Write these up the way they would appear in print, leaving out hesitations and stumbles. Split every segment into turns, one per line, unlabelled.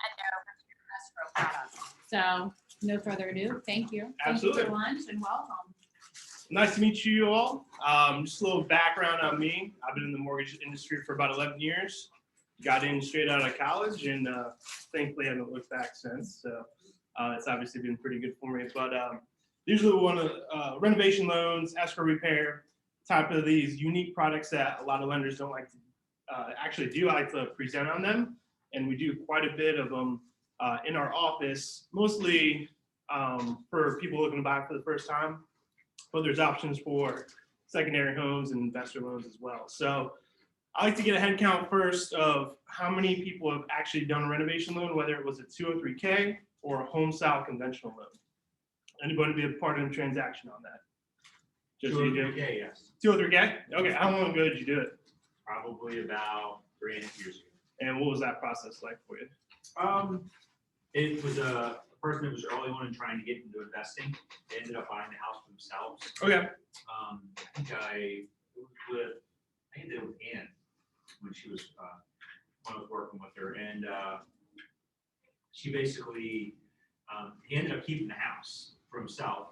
and no escrow products. So no further ado, thank you.
Absolutely.
Thank you for lunch and welcome.
Nice to meet you all. Just a little background on me. I've been in the mortgage industry for about 11 years. Got in straight out of college and thankfully haven't looked back since. So it's obviously been pretty good for me. But usually one of renovation loans, escrow repair, type of these unique products that a lot of lenders don't like to actually do. I like to present on them. And we do quite a bit of them in our office, mostly for people looking to buy for the first time. But there's options for secondary homes and investor loans as well. So I like to get a head count first of how many people have actually done a renovation loan, whether it was a 203K or a home style conventional loan. Anybody be a part of the transaction on that?
Just 203K, yes.
203K? Okay, how long ago did you do it?
Probably about 3.5 years ago.
And what was that process like for you?
It was a person that was early on in trying to get into investing. They ended up buying the house for themselves.
Okay.
I ended up with Ann when she was when I was working with her, and she basically he ended up keeping the house for himself.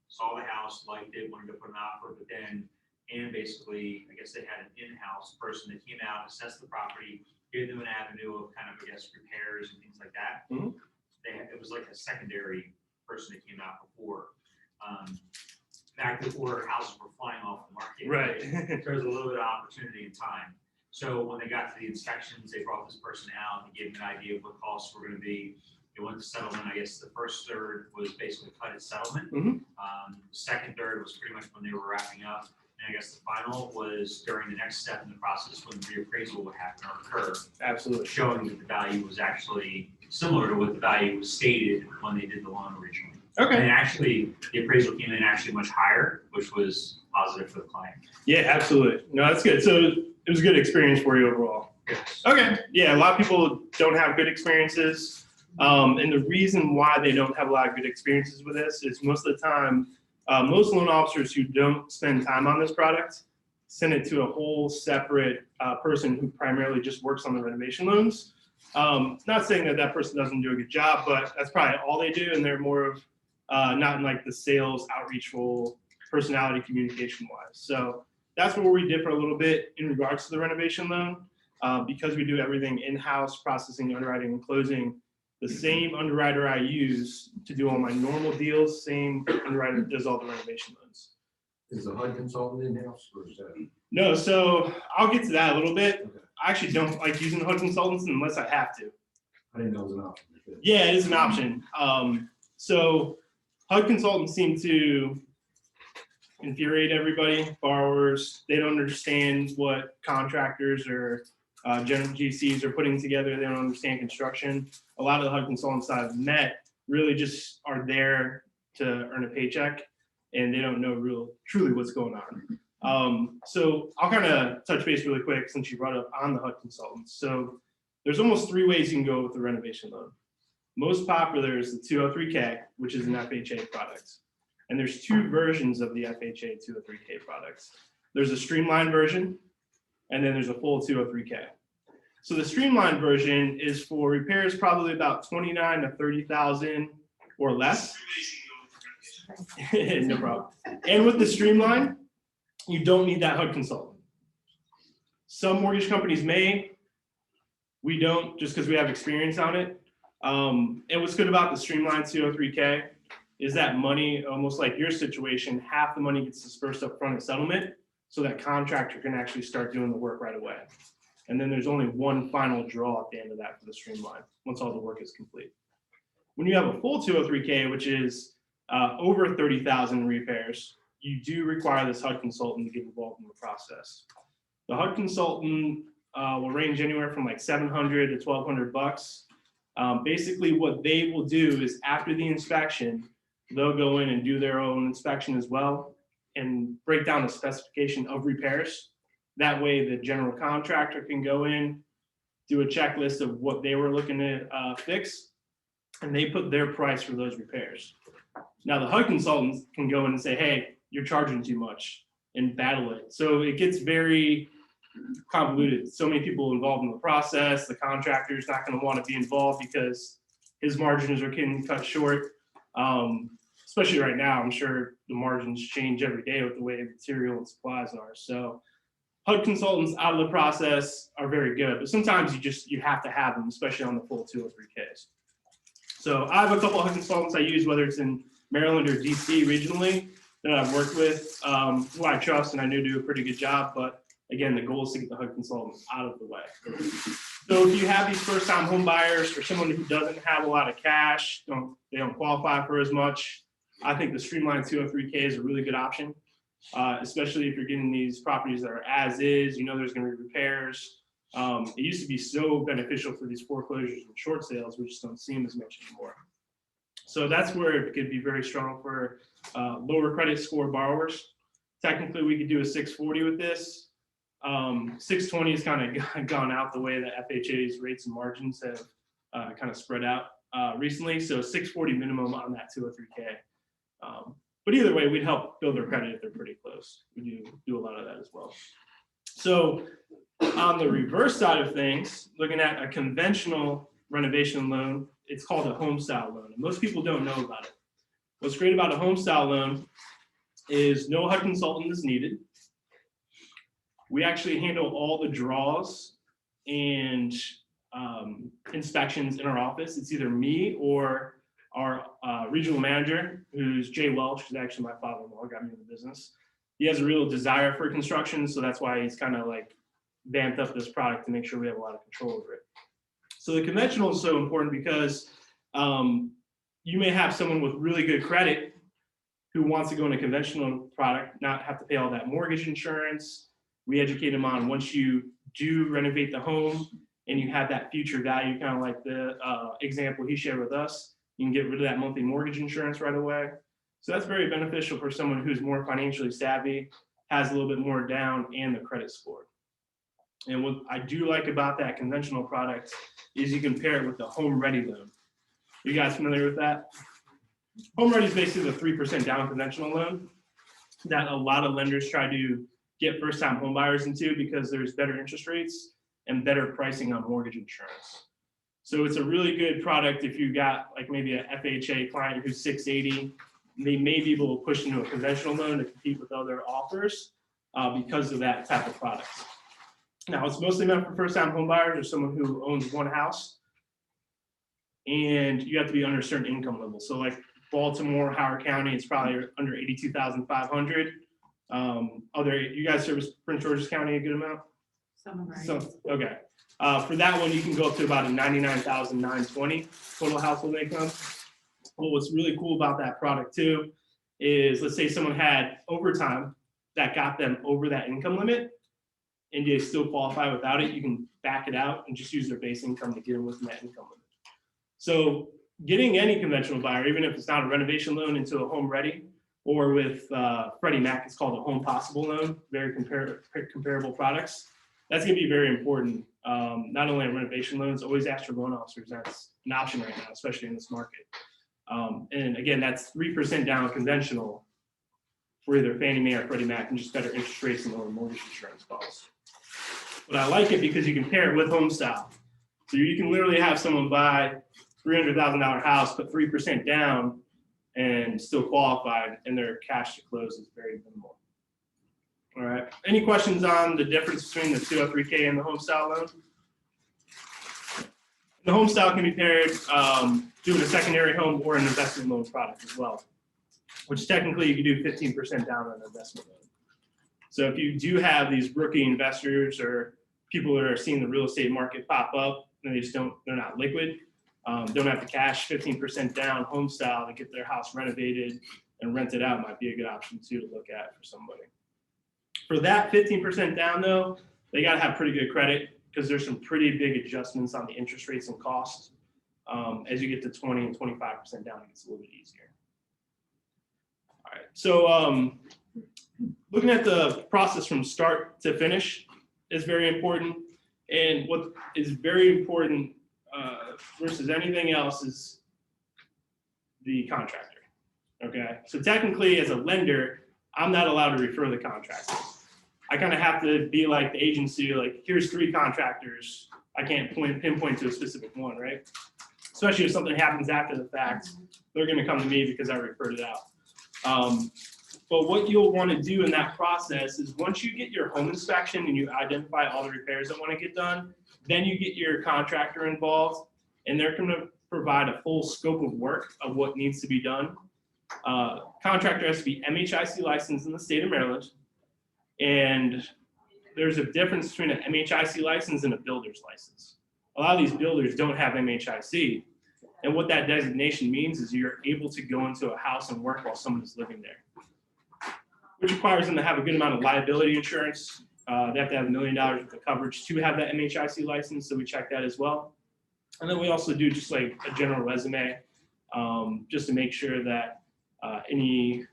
Saw the house, liked it, wanted to put an offer, but then Ann basically, I guess they had an in-house person that came out, assessed the property, gave them an avenue of kind of, I guess, repairs and things like that.
Mm-hmm.
It was like a secondary person that came out before. Back before houses were flying off the market.
Right.
There was a little bit of opportunity and time. So when they got to the inspections, they brought this person out and gave them an idea of what costs were going to be. They went to settlement. I guess the first third was basically cut at settlement.
Mm-hmm.
The second third was pretty much when they were wrapping up. And I guess the final was during the next step in the process when the reappraisal would happen or occur.
Absolutely.
Showing that the value was actually similar to what the value was stated when they did the loan originally.
Okay.
And actually, the appraisal came in actually much higher, which was positive for the client.
Yeah, absolutely. No, that's good. So it was a good experience for you overall.
Yes.
Okay. Yeah, a lot of people don't have good experiences. And the reason why they don't have a lot of good experiences with this is most of the time, most loan officers who don't spend time on this product send it to a whole separate person who primarily just works on the renovation loans. Not saying that that person doesn't do a good job, but that's probably all they do. And they're more of not in like the sales outreach role, personality communication wise. So that's where we differ a little bit in regards to the renovation loan. Because we do everything in-house, processing, underwriting, and closing, the same underwriter I use to do all my normal deals, same underwriter does all the renovation loans.
Is the HUD consultant in-house or is that?
No, so I'll get to that a little bit.
Okay.
I actually don't like using HUD consultants unless I have to.
I didn't know it was an option.
Yeah, it is an option. So HUD consultants seem to infuriate everybody, borrowers. They don't understand what contractors or general GCs are putting together. They don't understand construction. A lot of the HUD consultants that I've met really just are there to earn a paycheck, and they don't know truly what's going on. So I'll kind of touch base really quick since you brought up on the HUD consultants. So there's almost 3 ways you can go with the renovation loan. Most popular is the 203K, which is an FHA product. And there's 2 versions of the FHA 203K products. There's a streamlined version, and then there's a full 203K. So the streamlined version is for repairs probably about 29 to 30,000 or less. No problem. And with the streamline, you don't need that HUD consultant. Some mortgage companies may, we don't, just because we have experience on it. And what's good about the streamlined 203K is that money, almost like your situation, half the money gets dispersed up front at settlement, so that contractor can actually start doing the work right away. And then there's only one final draw at the end of that for the streamline, once all the work is complete. When you have a full 203K, which is over 30,000 repairs, you do require this HUD consultant to get involved in the process. The HUD consultant will range anywhere from like $700 to $1,200. Basically, what they will do is after the inspection, they'll go in and do their own inspection as well and break down the specification of repairs. That way, the general contractor can go in, do a checklist of what they were looking to fix, and they put their price for those repairs. Now, the HUD consultants can go in and say, hey, you're charging too much, and battle it. So it gets very convoluted. So many people involved in the process. The contractor's not going to want to be involved because his margins are getting cut short. Especially right now, I'm sure the margins change every day with the way material and supplies are. So HUD consultants out of the process are very good, but sometimes you have to have them, especially on the full 203Ks. So I have a couple of HUD consultants I use, whether it's in Maryland or DC regionally, that I've worked with, who I trust and I know do a pretty good job. But again, the goal is to get the HUD consultant out of the way. So if you have these first-time home buyers or someone who doesn't have a lot of cash, they don't qualify for as much, I think the Streamline 203K is a really good option, especially if you're getting these properties that are as is, there's going to be repairs. It used to be so beneficial for these foreclosures and short sales. We just don't see them as much anymore. So that's where it could be very strong for lower credit score borrowers. Technically, we could do a 640 with this. 620 has kind of gone out the way that FHA's rates and margins have kind of spread out recently. So 640 minimum on that 203K. But either way, we'd help build their credit if they're pretty close. We do a lot of that as well. So on the reverse side of things, looking at a conventional renovation loan, it's called a home style loan. And most people don't know about it. What's great about a home style loan is no HUD consultant is needed. We actually handle all the draws and inspections in our office. It's either me or our regional manager, who's Jay Welch, who's actually my father-in-law, got me in the business. He has a real desire for construction, so that's why he's kind of like vamped up this product to make sure we have a lot of control over it. So the conventional is so important because you may have someone with really good credit who wants to go in a conventional product, not have to pay all that mortgage insurance. We educate them on once you do renovate the home and you have that future value, kind of like the example he shared with us, you can get rid of that monthly mortgage insurance right away. So that's very beneficial for someone who's more financially savvy, has a little bit more down, and the credit score. And what I do like about that conventional product is you can pair it with the home ready loan. You guys familiar with that? Home ready is basically the 3% down conventional loan that a lot of lenders try to get first-time home buyers into because there's better interest rates and better pricing on mortgage insurance. So it's a really good product if you got like maybe a FHA client who's 680. They may be able to push into a conventional loan to compete with other offers because of that type of product. Now, it's mostly meant for first-time home buyers or someone who owns one house, and you have to be under a certain income level. So like Baltimore, Howard County, it's probably under 82,500. You guys service Prince George's County a good amount? Okay. For that one, you can go up to about a 99,920 total household income. Well, what's really cool about that product too is, let's say someone had overtime that got them over that income limit and they still qualify without it, you can back it out and just use their base income to get them within that income limit. So getting any conventional buyer, even if it's not a renovation loan, into a home ready, or with Freddie Mac, it's called a home possible loan, very comparable products. That's going to be very important. Not only on renovation loans, always ask your loan officers. That's an option right now, especially in this market. And again, that's 3% down conventional for either Fannie Mae or Freddie Mac, and just better interest rates and lower mortgage insurance costs. But I like it because you can pair it with home style. So you can literally have someone buy $300,000 house, put 3% down, and still qualified, and their cash to close is very minimal. All right. Any questions on the difference between the 203K and the home style loan? The home style can be paired doing a secondary home or an investment loan product as well, which technically you can do 15% down on an investment loan. So if you do have these rookie investors or people that are seeing the real estate market pop up and they're not liquid, don't have the cash, 15% down home style to get their house renovated and rent it out might be a good option too to look at for somebody. For that 15% down though, they got to have pretty good credit because there's some pretty big adjustments on the interest rates and costs. As you get to 20 and 25% down, it gets a little bit easier. All right, so looking at the process from start to finish is very important. And what is very important versus anything else is the contractor. Okay, so technically as a lender, I'm not allowed to refer the contractor. I kind of have to be like the agency, like, here's 3 contractors. I can't pinpoint to a specific one, right? Especially if something happens after the fact, they're gonna come to me because I referred it out. But what you'll want to do in that process is once you get your home inspection and you identify all the repairs that want to get done, then you get your contractor involved, and they're going to provide a full scope of work of what needs to be done. Contractor has to be MHIC licensed in the state of Maryland, and there's a difference between an MHIC license and a builder's license. A lot of these builders don't have MHIC, and what that designation means is you're able to go into a house and work while someone is living there, which requires them to have a good amount of liability insurance. They have to have $1 million worth of coverage to have that MHIC license, so we check that as well. And then we also do just like a general resume, just to make sure that any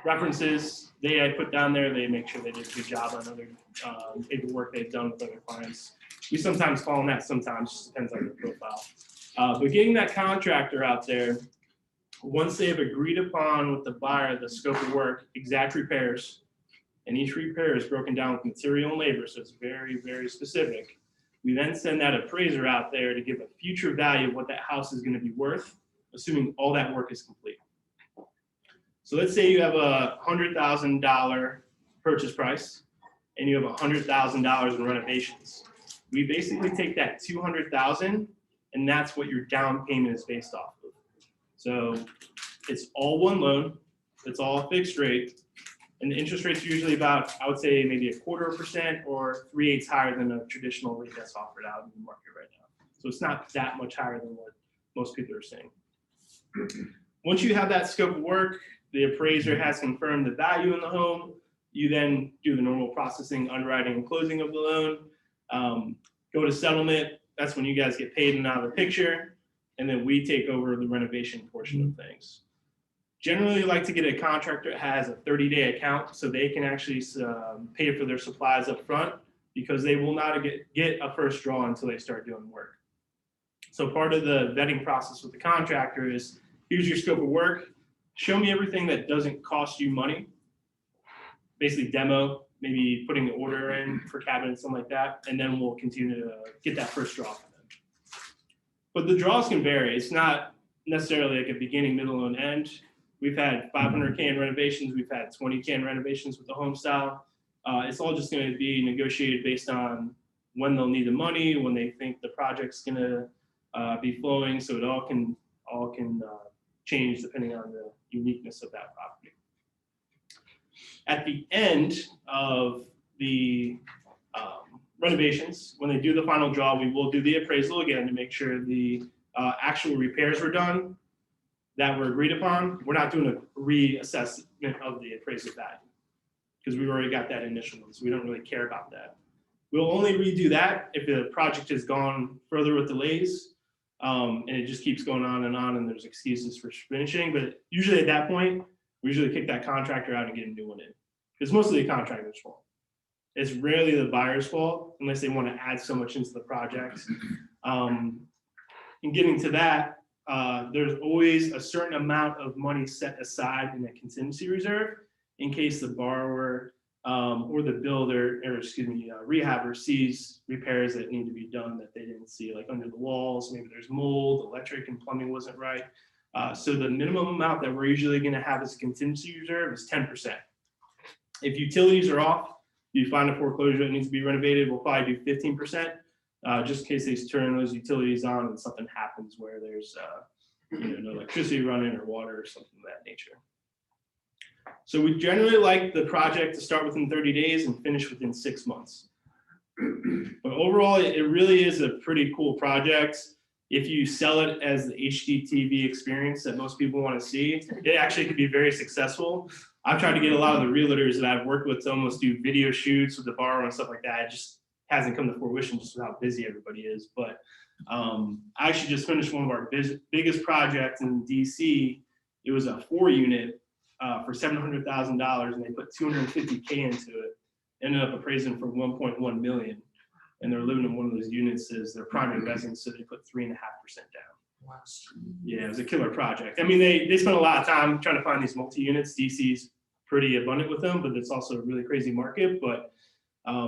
references they put down there, they make sure they did a good job on other paperwork they've done with other clients. We sometimes call them that, sometimes, just depends on the profile. But getting that contractor out there, once they have agreed upon with the buyer the scope of work, exact repairs, and each repair is broken down with material and labor, so it's very, very specific. We then send that appraiser out there to give a future value of what that house is going to be worth, assuming all that work is complete. So let's say you have a $100,000 purchase price and you have $100,000 in renovations. We basically take that $200,000, and that's what your down payment is based off of. So it's all one loan, it's all fixed rate, and the interest rate's usually about, I would say, maybe 0.25% or 3/8 higher than a traditional rate that's offered out in the market right now. So it's not that much higher than what most people are saying. Once you have that scope of work, the appraiser has confirmed the value in the home, you then do the normal processing, underwriting, and closing of the loan. Go to settlement, that's when you guys get paid and out of the picture, and then we take over the renovation portion of things. Generally, like to get a contractor that has a 30-day account so they can actually pay for their supplies up front, because they will not get a first draw until they start doing work. So part of the vetting process with the contractor is, here's your scope of work, show me everything that doesn't cost you money, basically demo, maybe putting the order in for cabinets, something like that, and then we'll continue to get that first draw from them. But the draws can vary. It's not necessarily like a beginning, middle, and end. We've had 500 can renovations. We've had 20 can renovations with the home style. It's all just going to be negotiated based on when they'll need the money, when they think the project's going to be flowing. So it all can change depending on the uniqueness of that property. At the end of the renovations, when they do the final draw, we will do the appraisal again to make sure the actual repairs were done that were agreed upon. We're not doing a reassessment of the appraisal value because we've already got that initial one, so we don't really care about that. We'll only redo that if the project has gone further with delays, and it just keeps going on, and there's excuses for finishing. But usually at that point, we usually kick that contractor out and get a new one in, because mostly the contractor's fault. It's rarely the buyer's fault unless they want to add so much into the project. In getting to that, there's always a certain amount of money set aside in a contingency reserve in case the borrower or the builder, or rehabber sees repairs that need to be done that they didn't see, like under the walls, maybe there's mold, electric and plumbing wasn't right. So the minimum amount that we're usually going to have as a contingency reserve is 10%. If utilities are off, you find a foreclosure that needs to be renovated, we'll probably do 15%, just in case they turn those utilities on and something happens where there's no electricity running or water or something of that nature. So we generally like the project to start within 30 days and finish within 6 months. But overall, it really is a pretty cool project. If you sell it as the HDTV experience that most people want to see, it actually could be very successful. I've tried to get a lot of the realtors that I've worked with to almost do video shoots with the borrower and stuff like that. It just hasn't come to fruition just with how busy everybody is. But I actually just finished one of our biggest projects in DC. It was a 4-unit for $700,000, and they put $250K into it. Ended up appraising for $1.1 million, and they're living in one of those units as their primary residence, so they put 3.5% down. Yeah, it was a killer project. I mean, they spent a lot of time trying to find these multi-units. DC's pretty abundant with them, but it's also a really crazy market. But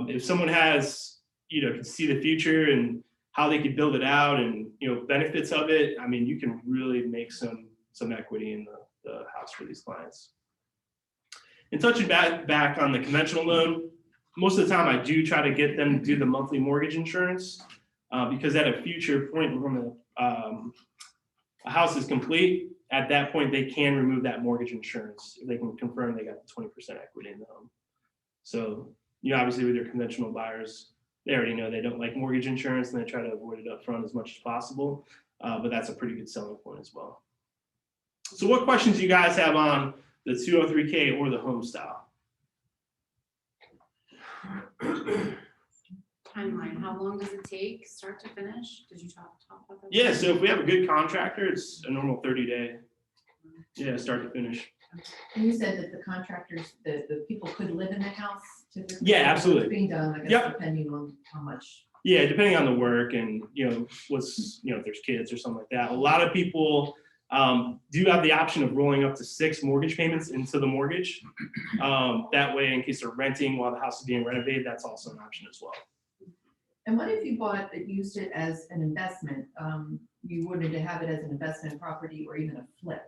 if someone has, can see the future and how they could build it out and, benefits of it, I mean, you can really make some equity in the house for these clients. And touching back on the conventional loan, most of the time I do try to get them to do the monthly mortgage insurance because at a future point when a house is complete, at that point they can remove that mortgage insurance if they can confirm they got the 20% equity in the home. So, obviously with your conventional buyers, they already know they don't like mortgage insurance and they try to avoid it up front as much as possible. But that's a pretty good selling point as well. So what questions do you guys have on the 203K or the home style?
Timeline, how long does it take, start to finish? Did you talk about that?
Yeah, so if we have a good contractor, it's a normal 30-day, start to finish.
And you said that the contractors, the people could live in the house typically?
Yeah, absolutely.
It's being done, I guess,
Yep.
depending on how much.
Yeah, depending on the work and, what's, if there's kids or something like that. A lot of people do have the option of rolling up to 6 mortgage payments into the mortgage. That way, in case they're renting while the house is being renovated, that's also an option as well.
And what if you used it as an investment? You wanted to have it as an investment property or even a flip.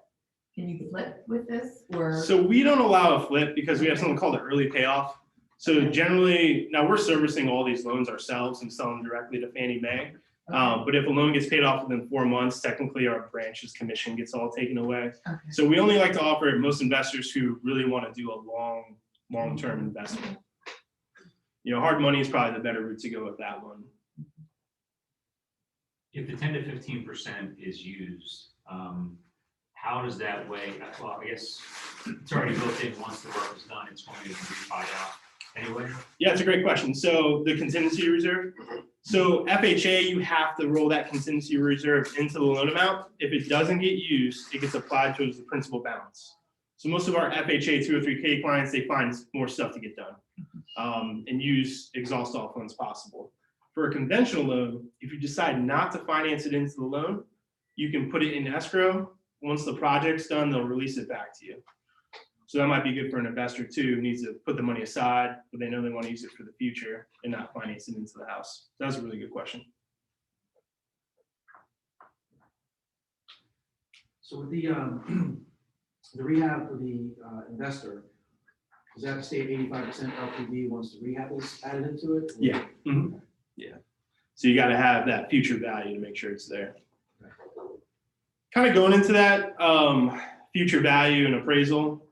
Can you flip with this or?
So we don't allow a flip because we have something called an early payoff. So generally, now we're servicing all these loans ourselves and selling directly to Fannie Mae. But if a loan gets paid off within 4 months, technically our branch's commission gets all taken away.
Okay.
So we only like to offer most investors who really want to do a long-term investment. Hard money is probably the better route to go with that one.
If the 10 to 15% is used, how does that weigh? Well, I guess it's already built in. Once the work is done, it's going to be paid out anyway.
Yeah, it's a great question. So the contingency reserve. So FHA, you have to roll that contingency reserve into the loan amount. If it doesn't get used, it gets applied towards the principal balance. So most of our FHA 203K clients, they find more stuff to get done and exhaust all funds possible. For a conventional loan, if you decide not to finance it into the loan, you can put it in escrow. Once the project's done, they'll release it back to you. So that might be good for an investor too, who needs to put the money aside, but they know they want to use it for the future and not finance it into the house. That's a really good question.
So with the rehab for the investor, does that stay at 85% LTV once the rehab is added into it?
Yeah. Mm-hmm. Yeah. So you got to have that future value to make sure it's there. Kind of going into that future value and appraisal,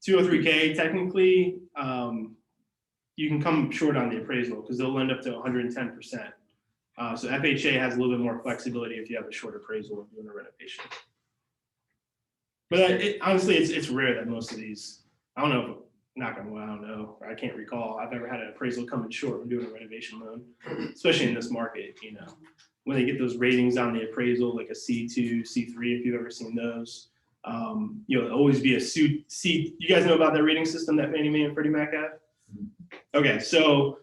203K, technically, you can come short on the appraisal because they'll end up to 110%. So FHA has a little bit more flexibility if you have a short appraisal of doing a renovation. But honestly, it's rare that most of these, I don't know, knock on wood, I don't know, or I can't recall I've ever had an appraisal come in short when doing a renovation loan, especially in this market, when they get those ratings on the appraisal, like a C2, C3, if you've ever seen those. It'll always be a C. You guys know about that rating system that Fannie Mae and Freddie Mac have? Okay, so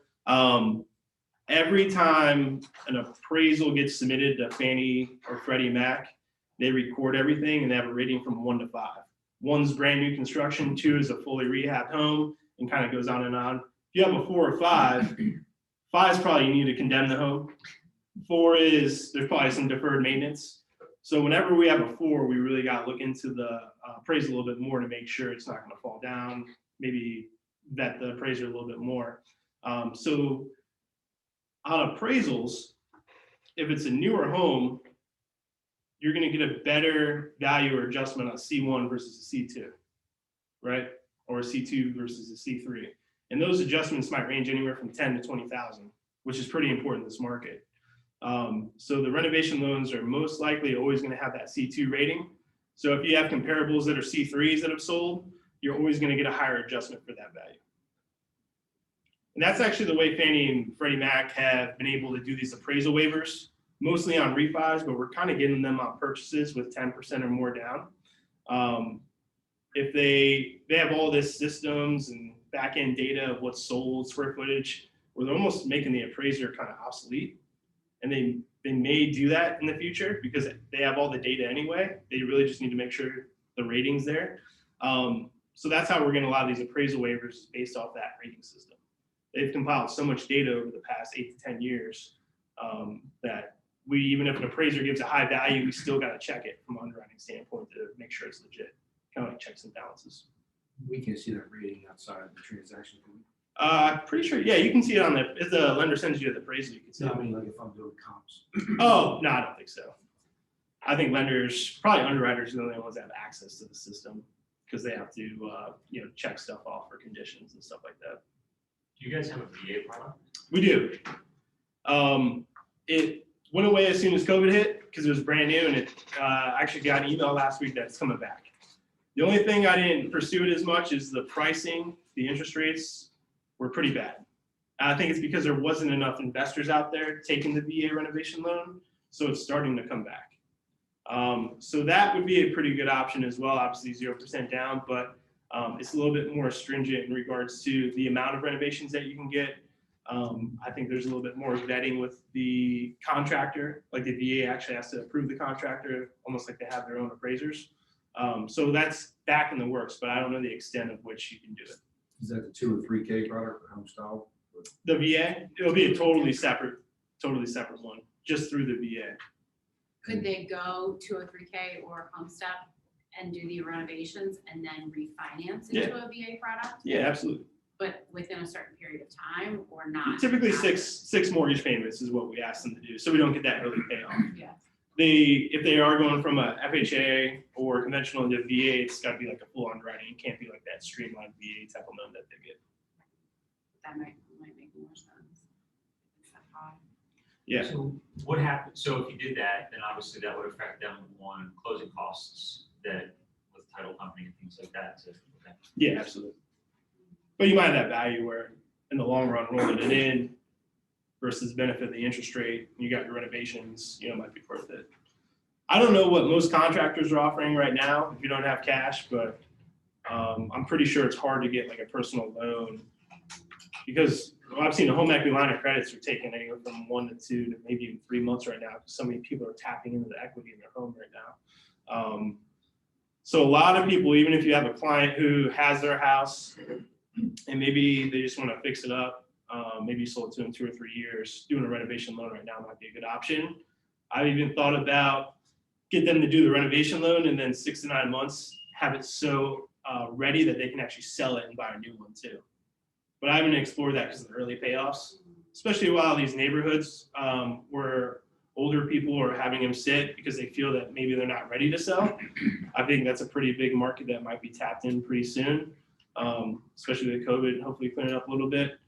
every time an appraisal gets submitted to Fannie or Freddie Mac, they record everything and they have a rating from 1 to 5. 1's brand new construction, 2 is a fully rehabbed home, and kind of goes on and on. If you have a 4 or 5, 5 is probably you need to condemn the home. 4 is there's probably some deferred maintenance. So whenever we have a 4, we really got to look into the appraisal a little bit more to make sure it's not going to fall down. Maybe vet the appraiser a little bit more. So on appraisals, if it's a newer home, you're going to get a better value or adjustment on C1 versus a C2, right? Or a C2 versus a C3. And those adjustments might range anywhere from 10 to 20,000, which is pretty important in this market. So the renovation loans are most likely always going to have that C2 rating. So if you have comparables that are C3s that have sold, you're always going to get a higher adjustment for that value. And that's actually the way Fannie and Freddie Mac have been able to do these appraisal waivers, mostly on refis, but we're kind of getting them on purchases with 10% or more down. If they have all this systems and back-end data of what's sold, square footage, where they're almost making the appraiser kind of obsolete. And they may do that in the future because they have all the data anyway. They really just need to make sure the rating's there. So that's how we're getting a lot of these appraisal waivers based off that rating system. They've compiled so much data over the past 8 to 10 years that we, even if an appraiser gives a high value, we still got to check it from an underwriting standpoint to make sure it's legit, kind of like checks and balances.
We can see that rating outside of the transaction.
Pretty sure, yeah, you can see it on the, if the lender sends you the appraisal, you can see
No,
it.
I mean, like if I'm doing comps.
Oh, no, I don't think so. I think lenders, probably underwriters are the only ones that have access to the system because they have to, check stuff off for conditions and stuff like that.
Do you guys have a VA product?
We do. It went away as soon as COVID hit because it was brand new, and it actually got an email last week that it's coming back. The only thing I didn't pursue it as much is the pricing. The interest rates were pretty bad. I think it's because there wasn't enough investors out there taking the VA renovation loan, so it's starting to come back. So that would be a pretty good option as well. Obviously 0% down, but it's a little bit more stringent in regards to the amount of renovations that you can get. I think there's a little bit more vetting with the contractor, like the VA actually has to approve the contractor, almost like they have their own appraisers. So that's back in the works, but I don't know the extent of which you can do it.
Is that the 2 or 3K product or home style?
The VA, it'll be a totally separate one, just through the VA.
Could they go to a 3K or Home Step and do the renovations and then refinance into a VA product,
Yeah, absolutely.
but within a certain period of time or not?
Typically six mortgage payments is what we ask them to do, so we don't get that early payoff.
Yeah.
If they are going from a FHA or conventional into VA, it's got to be like a full underwriting. It can't be like that streamlined VA type of loan that they get.
That might make more sense. It's that high.
Yeah.
So what happened, so if you did that, then obviously that would affect them on closing costs that with title company and things like that.
Yeah, absolutely. But you might have that value where in the long run, rolling it in versus benefit the interest rate, you got your renovations, it might be worth it. I don't know what most contractors are offering right now if you don't have cash, but I'm pretty sure it's hard to get like a personal loan because I've seen the home equity line of credits are taking anywhere from 1 to 2 to maybe even 3 months right now because so many people are tapping into the equity in their home right now. So a lot of people, even if you have a client who has their house and maybe they just want to fix it up, maybe you sold it to them 2 or 3 years, doing a renovation loan right now might be a good option. I've even thought about get them to do the renovation loan and then 6 to 9 months have it so ready that they can actually sell it and buy a new one too. But I haven't explored that because of the early payoffs, especially while these neighborhoods where older people are having them sit because they feel that maybe they're not ready to sell. I think that's a pretty big market that might be tapped in pretty soon, especially with COVID and hopefully clearing up a little bit.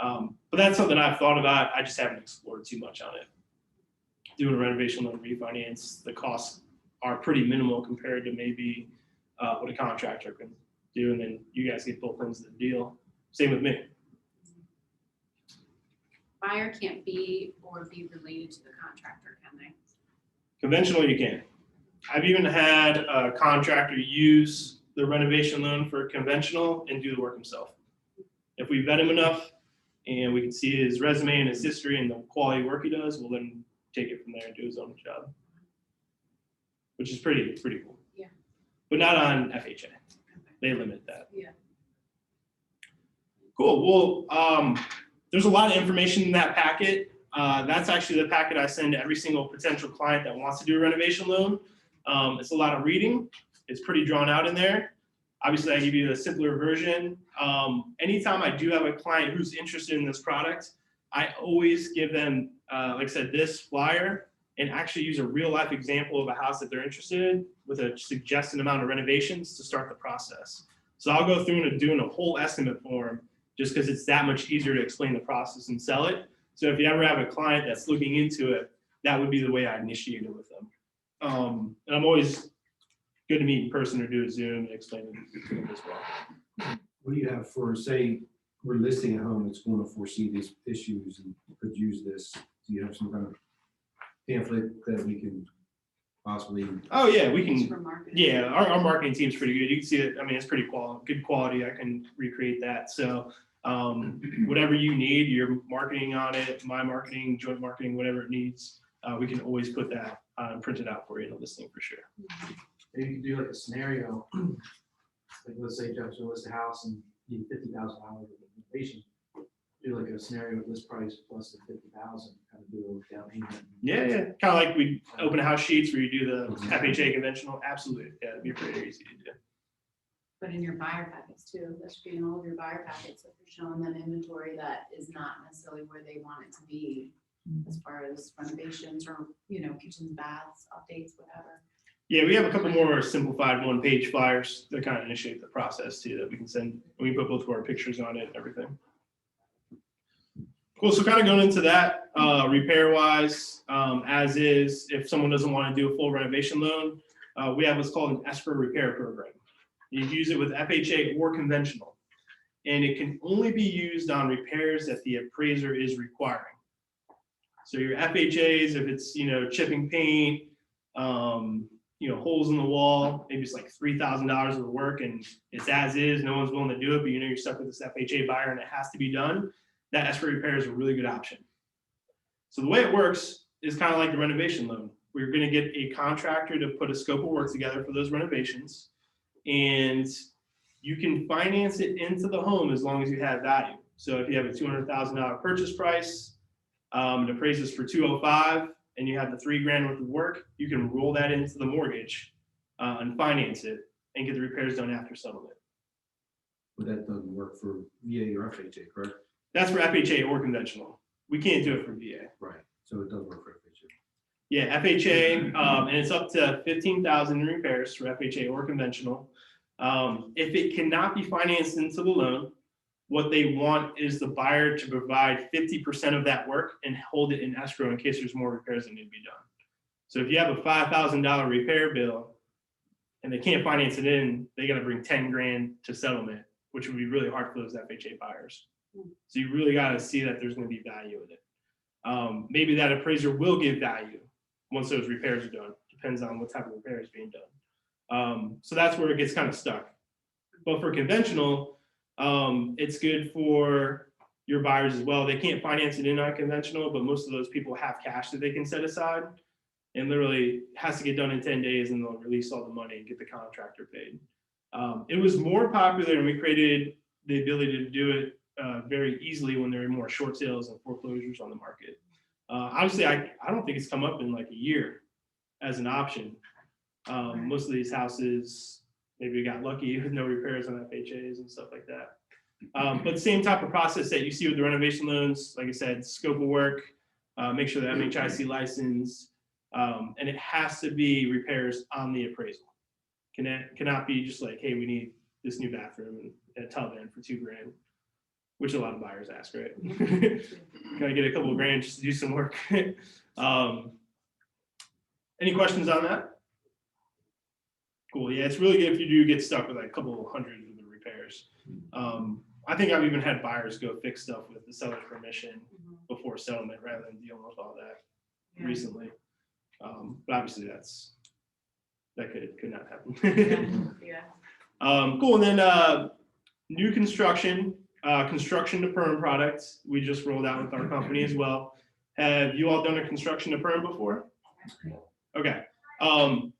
But that's something I've thought about. I just haven't explored too much on it. Doing a renovation loan refinance, the costs are pretty minimal compared to maybe what a contractor can do. And then you guys get both ends of the deal. Same with me.
Buyer can't be or be related to the contractor, can they?
Conventional, you can. I've even had a contractor use the renovation loan for conventional and do the work himself. If we vet him enough and we can see his resume and his history and the quality of work he does, we'll then take it from there and do his own job, which is pretty cool.
Yeah.
But not on FHA. They limit that.
Yeah.
Cool. Well, there's a lot of information in that packet. That's actually the packet I send to every single potential client that wants to do a renovation loan. It's a lot of reading. It's pretty drawn out in there. Obviously, I give you a simpler version. Anytime I do have a client who's interested in this product, I always give them, like I said, this flyer and actually use a real life example of a house that they're interested in with a suggested amount of renovations to start the process. So I'll go through and doing a whole estimate form just because it's that much easier to explain the process and sell it. So if you ever have a client that's looking into it, that would be the way I initiate it with them. And I'm always good to meet in person or do a Zoom and explain it to them as well.
What do you have for, say, we're listing a home that's going to foresee these issues and could use this? Do you have some kind of pamphlet that we can possibly?
Oh yeah, we
It's
can.
for marketing.
Yeah, our marketing team's pretty good. You can see it. I mean, it's pretty good quality. I can recreate that. So whatever you need, your marketing on it, my marketing, joint marketing, whatever it needs, we can always put that and print it out for you in a listing for sure.
Maybe you can do like a scenario like, let's say Jeff's gonna list a house and need $50,000 of renovation. Do like a scenario with list price plus the 50,000, kind of do a down payment.
Yeah, yeah, kind of like we open house sheets where you do the FHA conventional, absolutely, yeah, it'd be pretty easy to do.
But in your buyer packets too, that should be in all of your buyer packets, if you're showing them inventory that is not necessarily where they want it to be. As far as renovations or, kitchens, baths, updates, whatever.
Yeah, we have a couple more simplified one-page flyers that kind of initiate the process too, that we can send, we put both of our pictures on it and everything. Cool, so kind of going into that, repair-wise, as is, if someone doesn't want to do a full renovation loan, we have what's called an escrow repair program. You can use it with FHA or conventional, and it can only be used on repairs that the appraiser is requiring. So your FHAs, if it's, chipping paint, holes in the wall, maybe it's like $3,000 of work and it's as is, no one's willing to do it, but you're stuck with this FHA buyer and it has to be done, that escrow repair is a really good option. So the way it works is kind of like the renovation loan. We're going to get a contractor to put a scope of work together for those renovations, and you can finance it into the home as long as you have value. So if you have a $200,000 purchase price, it appraises for $205,000, and you have the $3,000 worth of work, you can roll that into the mortgage and finance it and get the repairs done after settlement.
But that doesn't work for VA or FHA, correct?
That's for FHA or conventional. We can't do it for VA.
Right. So it does work for FHA.
Yeah, FHA, and it's up to $15,000 in repairs for FHA or conventional. If it cannot be financed into the loan, what they want is the buyer to provide 50% of that work and hold it in escrow in case there's more repairs that need to be done. So if you have a $5,000 repair bill and they can't finance it in, they got to bring $10,000 to settlement, which would be really hard for those FHA buyers. So you really got to see that there's going to be value in it. Maybe that appraiser will give value once those repairs are done. Depends on what type of repair is being done. So that's where it gets kind of stuck. But for conventional, it's good for your buyers as well. They can't finance it in unconventional, but most of those people have cash that they can set aside, and literally has to get done in 10 days and they'll release all the money and get the contractor paid. It was more popular and we created the ability to do it very easily when there were more short sales and foreclosures on the market. Obviously, I don't think it's come up in like a year as an option. Most of these houses, maybe we got lucky with no repairs on FHAs and stuff like that. But same type of process that you see with the renovation loans, like I said, scope of work, make sure the MHIC license, and it has to be repairs on the appraisal. Cannot be just like, hey, we need this new bathroom and a tub in for $2,000, which a lot of buyers ask, right? Can I get a couple of grand just to do some work? Any questions on that? Cool. Yeah, it's really good if you do get stuck with like a couple of hundred of the repairs. I think I've even had buyers go fix stuff with the seller's permission before settlement rather than dealing with all that recently. But obviously that could not happen. Cool. And then new construction to perm products we just rolled out with our company as well. Have you all done a construction to perm before? Okay.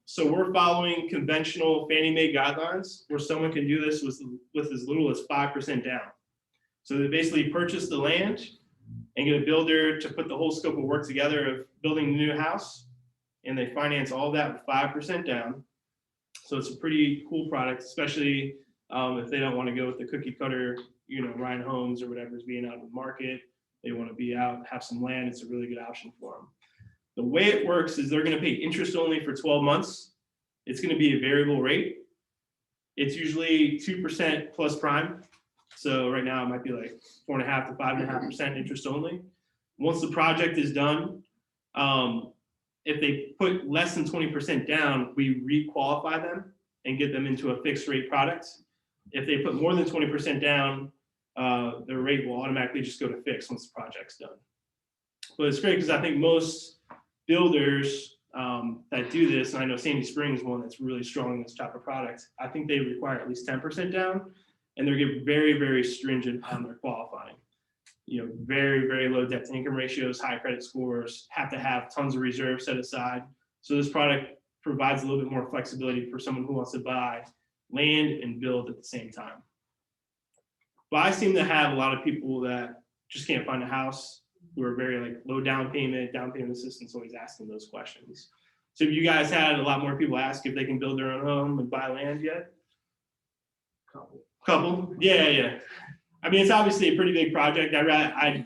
So we're following conventional Fannie Mae guidelines where someone can do this with as little as 5% down. So they basically purchase the land and get a builder to put the whole scope of work together of building the new house, and they finance all that with 5% down. So it's a pretty cool product, especially if they don't want to go with the cookie cutter, Ryan Homes or whatever is being out in the market. They want to be out, have some land. It's a really good option for them. The way it works is they're going to pay interest only for 12 months. It's going to be a variable rate. It's usually 2% plus prime. So right now it might be like 4.5 to 5.5% interest only. Once the project is done, if they put less than 20% down, we re-qualify them and get them into a fixed rate product. If they put more than 20% down, their rate will automatically just go to fixed once the project's done. But it's great because I think most builders that do this, and I know Sandy Springs is one that's really strong in this type of product, I think they require at least 10% down, and they're getting very, very stringent on their qualifying. Very, very low debt to income ratios, high credit scores, have to have tons of reserves set aside. So this product provides a little bit more flexibility for someone who wants to buy land and build at the same time. But I seem to have a lot of people that just can't find a house, who are very like low down payment assistance, always asking those questions. So have you guys had a lot more people ask if they can build their own home and buy land yet? Couple? Yeah. I mean, it's obviously a pretty big project. I'd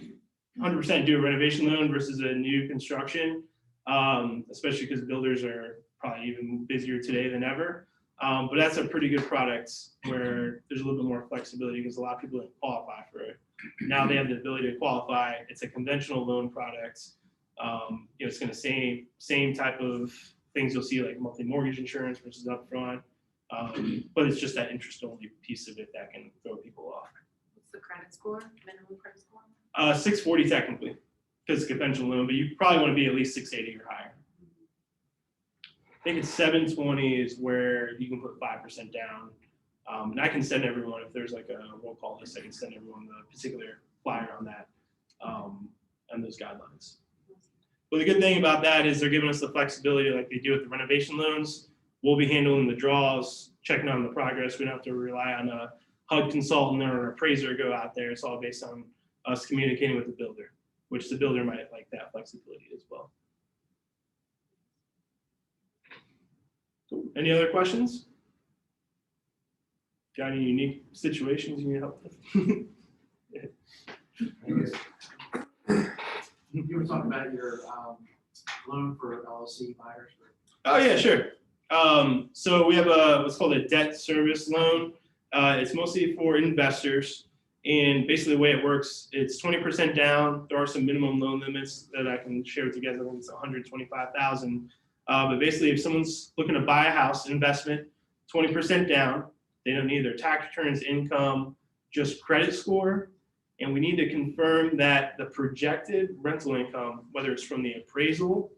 100% do a renovation loan versus a new construction, especially because builders are probably even busier today than ever. But that's a pretty good product where there's a little bit more flexibility because a lot of people don't qualify for it. Now they have the ability to qualify. It's a conventional loan product. It's going to same type of things you'll see like monthly mortgage insurance versus upfront. But it's just that interest only piece of it that can throw people off.
What's the credit score, minimum credit score?
640 technically, because it's a conventional loan, but you probably want to be at least 680 or higher. I think it's 720 is where you can put 5% down. And I can send everyone, if there's like a roll call list, I can send everyone the particular flyer on that, and those guidelines. But the good thing about that is they're giving us the flexibility like they do with the renovation loans. We'll be handling the draws, checking on the progress. We don't have to rely on a HUD consultant or an appraiser to go out there. It's all based on us communicating with the builder, which the builder might like that flexibility as well. Cool. Any other questions? Got any unique situations you need help with?
You were talking about your loan for LLC buyers.
Oh yeah, sure. So we have what's called a debt service loan. It's mostly for investors, and basically the way it works, it's 20% down. There are some minimum loan limits that I can share with you guys. I think it's 125,000. But basically, if someone's looking to buy a house, investment, 20% down. They don't need their tax returns, income, just credit score. And we need to confirm that the projected rental income, whether it's from the appraisal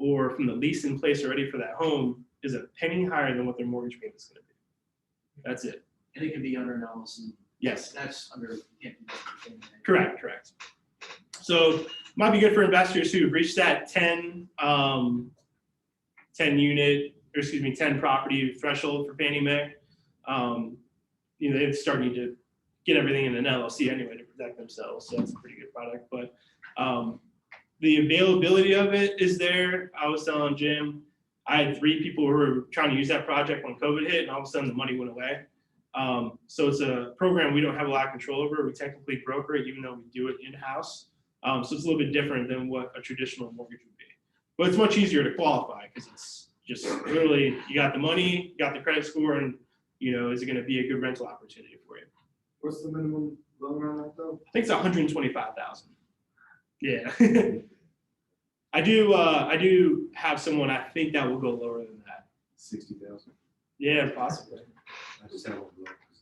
or from the lease in place already for that home, is a penny higher than what their mortgage payment is going to be. That's it.
And it can be under an LLC.
Yes.
That's under.
Correct. So might be good for investors who have reached that 10 property threshold for Fannie Mae. They're starting to get everything in an LLC anyway to protect themselves. So that's a pretty good product. But the availability of it is there. I was telling Jim, I had 3 people who were trying to use that project when COVID hit, and all of a sudden the money went away. So it's a program we don't have a lot of control over. We technically broker it, even though we do it in-house. So it's a little bit different than what a traditional mortgage would be. But it's much easier to qualify because it's just literally you got the money, you got the credit score, and is it going to be a good rental opportunity for you?
What's the minimum loan on that though?
I think it's 125,000. Yeah. I do have someone I think that will go lower than that.
60,000.
Yeah, possibly.
I just have one.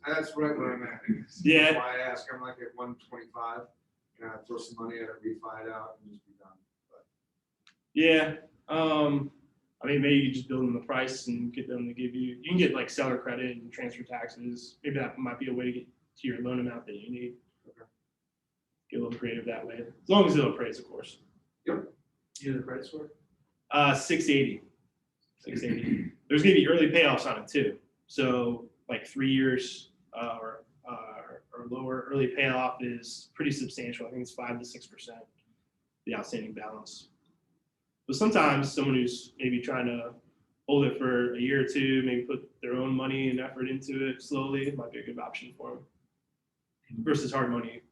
That's right where I'm at.
Yeah.
That's why I ask, I'm like at 125, and I throw some money at it, refi it out, and just be done. But
Yeah. I mean, maybe you just build them the price and get them to give you can get like seller credit and transfer taxes. Maybe that might be a way to get to your loan amount that you need.
Okay.
Get a little creative that way. As long as they'll appraise, of course.
You know the credit score?
680. There's gonna be early payoffs on it too. So like 3 years or lower early payoff is pretty substantial. I think it's 5 to 6%, the outstanding balance. But sometimes someone who's maybe trying to hold it for a year or two, maybe put their own money and effort into it slowly, it might be a good option for them versus hard money.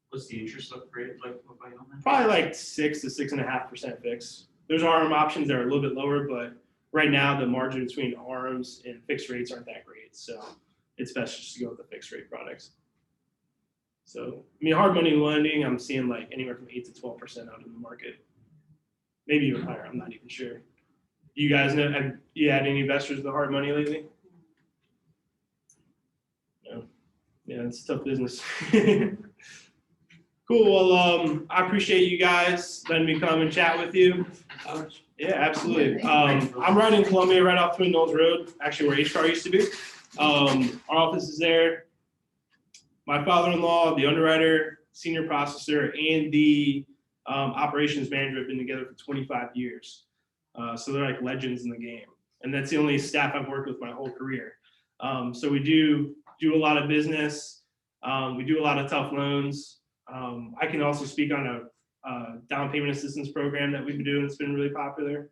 What's the interest rate like on that?
Probably like 6 to 6.5% fixed. There's RM options that are a little bit lower, but right now the margin between RMs and fixed rates aren't that great. So it's best just to go with the fixed rate products. So, I mean, hard money lending, I'm seeing like anywhere from 8 to 12% out in the market. Maybe even higher, I'm not even sure. You guys know, have you had any investors with hard money lately? No. Yeah, it's a tough business. Cool, well, I appreciate you guys letting me come and chat with you. Yeah, absolutely. I'm right in Columbia, right off Twin Knolls Road, actually where HCAR used to be. Our office is there. My father-in-law, the underwriter, senior processor, and the operations manager have been together for 25 years. So they're like legends in the game. And that's the only staff I've worked with my whole career. So we do a lot of business. We do a lot of tough loans. I can also speak on a down payment assistance program that we've been doing. It's been really popular.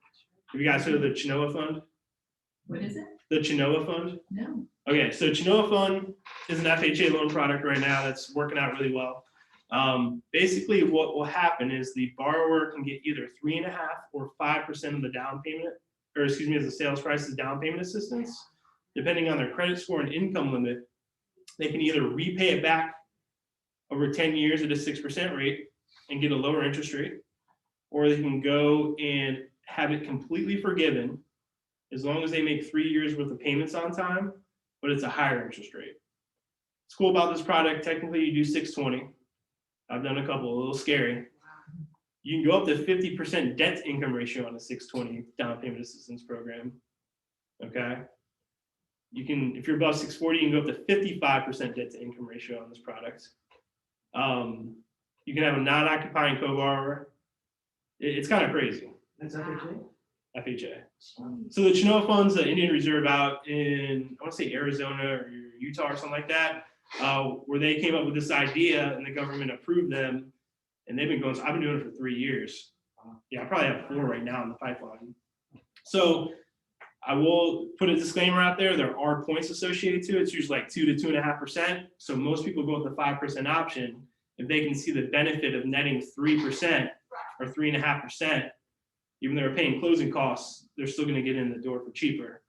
Have you guys heard of the Chinoa Fund?
What is it?
The Chinoa Fund?
No.
Okay, so Chinoa Fund is an FHA loan product right now that's working out really well. Basically, what will happen is the borrower can get either 3.5% or 5% of the down payment, or excuse me, as the sales price is down payment assistance. Depending on their credit score and income limit, they can either repay it back over 10 years at a 6% rate and get a lower interest rate, or they can go and have it completely forgiven as long as they make 3 years worth of payments on time, but it's a higher interest rate. What's cool about this product, technically you do 620. I've done a couple, a little scary. You can go up to 50% debt to income ratio on a 620 down payment assistance program. Okay. You can, if you're above 640, you can go up to 55% debt to income ratio on this product. You can have a non-occupying co-borrower. It's kind of crazy.
That's FHA?
FHA. So the Chinoa Fund's the Indian Reserve out in, I want to say Arizona or Utah or something like that, where they came up with this idea and the government approved them. And they've been going, I've been doing it for 3 years. Yeah, I probably have 4 right now in the pipeline. So I will put a disclaimer out there. There are points associated to it. It's usually like 2 to 2.5%. So most people go with the 5% option if they can see the benefit of netting 3% or 3.5%. Even though they're paying closing costs, they're still going to get in the door for cheaper.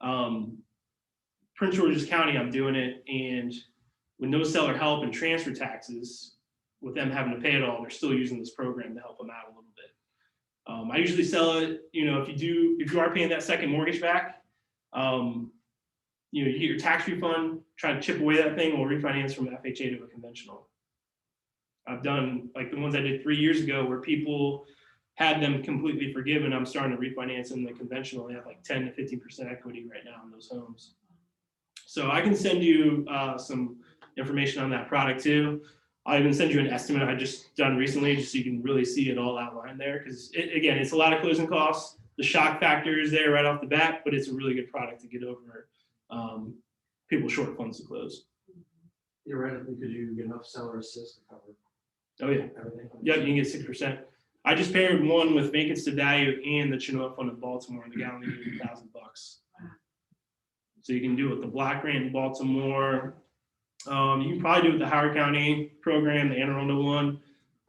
Prince George's County, I'm doing it, and with no seller help and transfer taxes, with them having to pay it all, they're still using this program to help them out a little bit. I usually sell it, if you are paying that second mortgage back, you get your tax refund, try to chip away that thing, or refinance from FHA to a conventional. I've done like the ones I did 3 years ago where people had them completely forgiven. I'm starting to refinance in the conventional. They have like 10 to 15% equity right now in those homes. So I can send you some information on that product too. I'll even send you an estimate I just done recently, just so you can really see it all outlined there. Because again, it's a lot of closing costs. The shock factor is there right off the bat, but it's a really good product to get over people short funds to close.
Theoretically, could you get enough seller assist to cover
Oh yeah,
everything?
yeah, you can get 6%. I just paired one with Vacants to Value and the Chinoa Fund in Baltimore, and the gallon is $1,000. So you can do it with the Black Grant in Baltimore. You can probably do it with the Howard County program, the Anne Arundel one.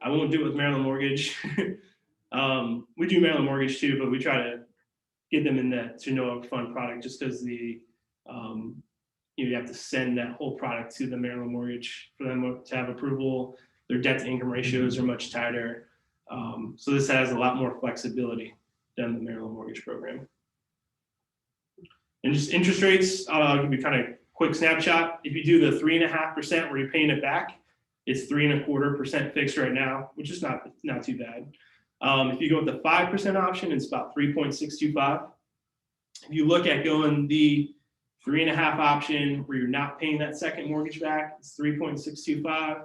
I won't do it with Maryland Mortgage. We do Maryland Mortgage too, but we try to get them in that Chinoa Fund product just because you have to send that whole product to the Maryland Mortgage for them to have approval. Their debt to income ratios are much tighter. So this has a lot more flexibility than the Maryland Mortgage program. And just interest rates, I'll give you kind of quick snapshot. If you do the 3.5% where you're paying it back, it's 3.25% fixed right now, which is not too bad. If you go with the 5% option, it's about 3.625. If you look at going the 3.5 option where you're not paying that second mortgage back, it's 3.625.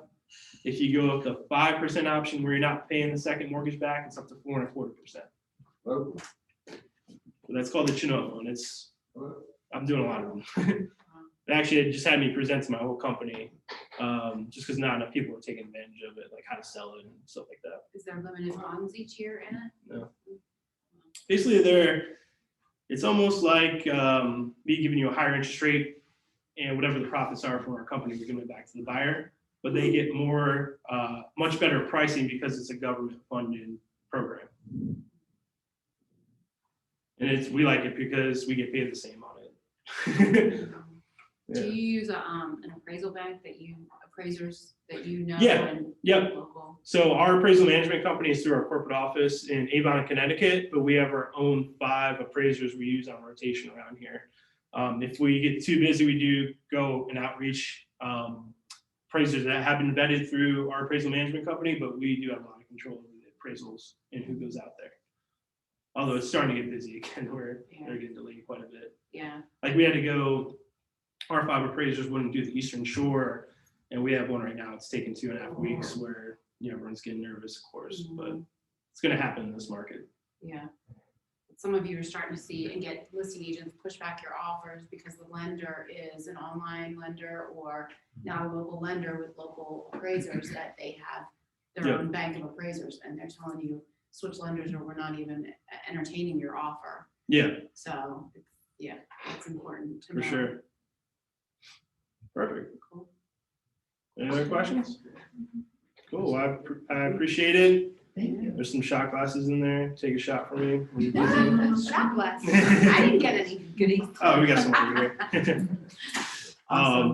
If you go with the 5% option where you're not paying the second mortgage back, it's up to 4.25%.
Oh,
So that's called the Chinoa Fund. I'm doing a lot of them. Actually, it just had me present to my whole company, just because not enough people are taking advantage of it, like how to sell it and stuff like that.
Is there limited funds each year in it?
No. Basically, it's almost like me giving you a higher interest rate, and whatever the profits are from our company, we're giving it back to the buyer. But they get more, much better pricing because it's a government-funded program. And we like it because we get paid the same on it.
Do you use an appraisal bank appraisers that you know?
Yeah,
and
yep.
local?
So our appraisal management company is through our corporate office in Avon, Connecticut, but we have our own 5 appraisers we use on rotation around here. If we get too busy, we do go and outreach appraisers that have been vetted through our appraisal management company, but we do have a lot of control over the appraisals and who goes out there. Although it's starting to get busy again, where they're getting delayed quite a bit.
Yeah.
Like we had to go, our 5 appraisers wouldn't do the Eastern Shore, and we have one right now. It's taken 2.5 weeks where everyone's getting nervous, of course, but it's going to happen in this market.
Yeah. some of you are starting to see and get listing agents push back your offers because the lender is an online lender or not a local lender with local appraisers that they have their
Yeah.
own bank of appraisers and they're telling you switch lenders or we're not even entertaining your offer.
Yeah,
So, yeah, it's important to
for
know.
sure. Perfect.
Cool.
Any other questions? Cool, I appreciate it.
Thank you.
There's some shot glasses in there. Take a shot for me. when you
Yeah,
visit.
shot glasses. I didn't get any goodies.
Oh, we got some over here.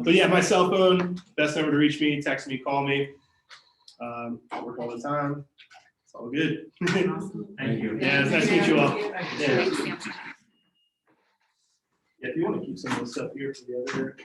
But yeah, my cell phone, best number to reach me, text me, call me. I work all the time. It's all good.
Awesome.
Thank you.
Yeah, it's nice to meet you all. Yeah.
Thanks, Sam.
Yeah, if you want to keep some of this stuff here for the other.